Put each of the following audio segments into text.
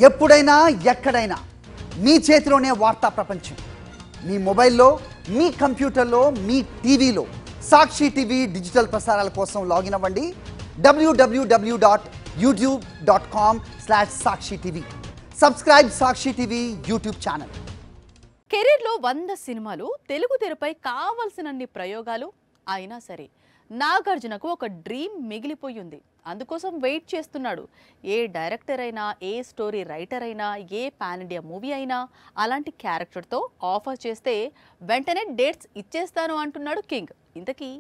ఎప్పుడైనా ఎక్కడైనా మీ చేతిలోనే వార్తా ప్రపంచం. మీ మొబైల్లో, మీ కంప్యూటర్లో, మీ టీవీలో సాక్షి టీవీ డిజిటల్ ప్రసారాల కోసం లాగిన్ అవ్వండి. www.youtube.com/sakshi-tv. సబ్స్క్రైబ్ సాక్షి టీవీ యూట్యూబ్ ఛానల్. కెరీర్లో 100 సినిమాలు, తెలుగు తెరపై కావాల్సినన్ని ప్రయోగాలు అయినా సరే నాగార్జునకు ఒక డ్రీమ్ మిగిలిపోయింది. అందుకోసం వెయిట్ చేస్తున్నాడు. ఏ డైరెక్టర్ అయినా, ఏ స్టోరీ రైటర్ అయినా, ఏ పాన్ ఇండియా మూవీ అయినా అలాంటి క్యారెక్టర్తో ఆఫర్ చేస్తే వెంటనే డేట్స్ ఇచ్చేస్తాను అంటున్నాడు కింగ్. ఇంతకీ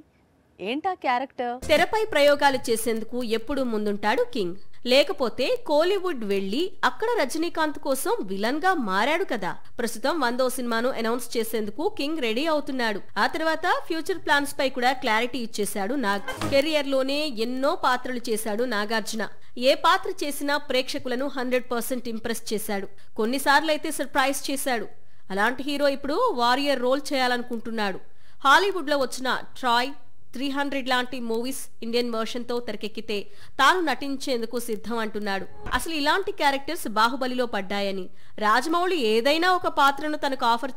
ఏంటా క్యారెక్టర్? తెరపై ప్రయోగాలు చేసేందుకు ఎప్పుడూ ముందుంటాడు కింగ్. లేకపోతే కోలీవుడ్ వెళ్లి అక్కడ రజనీకాంత్ కోసం విలన్ గా మారాడు కదా. ప్రస్తుతం 100వ సినిమాను అనౌన్స్ చేసేందుకు కింగ్ రెడీ అవుతున్నాడు. ఆ తర్వాత ఫ్యూచర్ ప్లాన్స్ పై కూడా క్లారిటీ ఇచ్చేశాడు నాగ్. కెరియర్ లోనే ఎన్నో పాత్రలు చేశాడు నాగార్జున. ఏ పాత్ర చేసినా ప్రేక్షకులను 100% ఇంప్రెస్ చేశాడు. కొన్నిసార్లు అయితే సర్ప్రైజ్ చేశాడు. అలాంటి హీరో ఇప్పుడు వారియర్ రోల్ చేయాలనుకుంటున్నాడు. హాలీవుడ్ లో వచ్చిన ట్రాయ్, 300 లాంటి మూవీస్ ఇండియన్ వర్షన్ తో తెరకెక్కితే తాను నటించేందుకు సిద్ధం అంటున్నాడు. అసలు ఇలాంటి క్యారెక్టర్స్ బాహుబలిలో పడ్డాయని, రాజమౌళి ఏదైనా ఒక పాత్రను తనకు ఆఫర్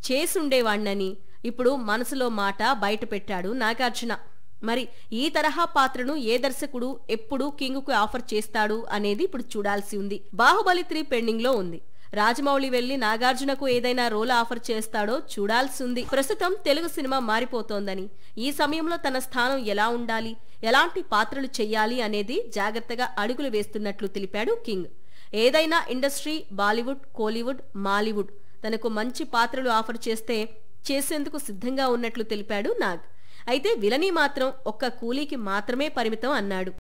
చేసుండేవాణ్ణని ఇప్పుడు మనసులో మాట బయట పెట్టాడు నాగార్జున. మరి ఈ తరహా పాత్రను ఏ దర్శకుడు ఎప్పుడు కింగ్ కు ఆఫర్ చేస్తాడు అనేది ఇప్పుడు చూడాల్సి ఉంది. బాహుబలి 3 పెండింగ్ లో ఉంది. రాజమౌళి వెళ్లి నాగార్జునకు ఏదైనా రోల్ ఆఫర్ చేస్తాడో చూడాల్సి ఉంది. ప్రస్తుతం తెలుగు సినిమా మారిపోతోందని, ఈ సమయంలో తన స్థానం ఎలా ఉండాలి, ఎలాంటి పాత్రలు చెయ్యాలి అనేది జాగ్రత్తగా అడుగులు వేస్తున్నట్లు తెలిపాడు కింగ్. ఏదైనా ఇండస్ట్రీ, బాలీవుడ్, కోలీవుడ్, మాలీవుడ్ తనకు మంచి పాత్రలు ఆఫర్ చేస్తే చేసేందుకు సిద్ధంగా ఉన్నట్లు తెలిపాడు నాగ్. అయితే విలనీ మాత్రం ఒక్క కూలీకి మాత్రమే పరిమితం అన్నాడు.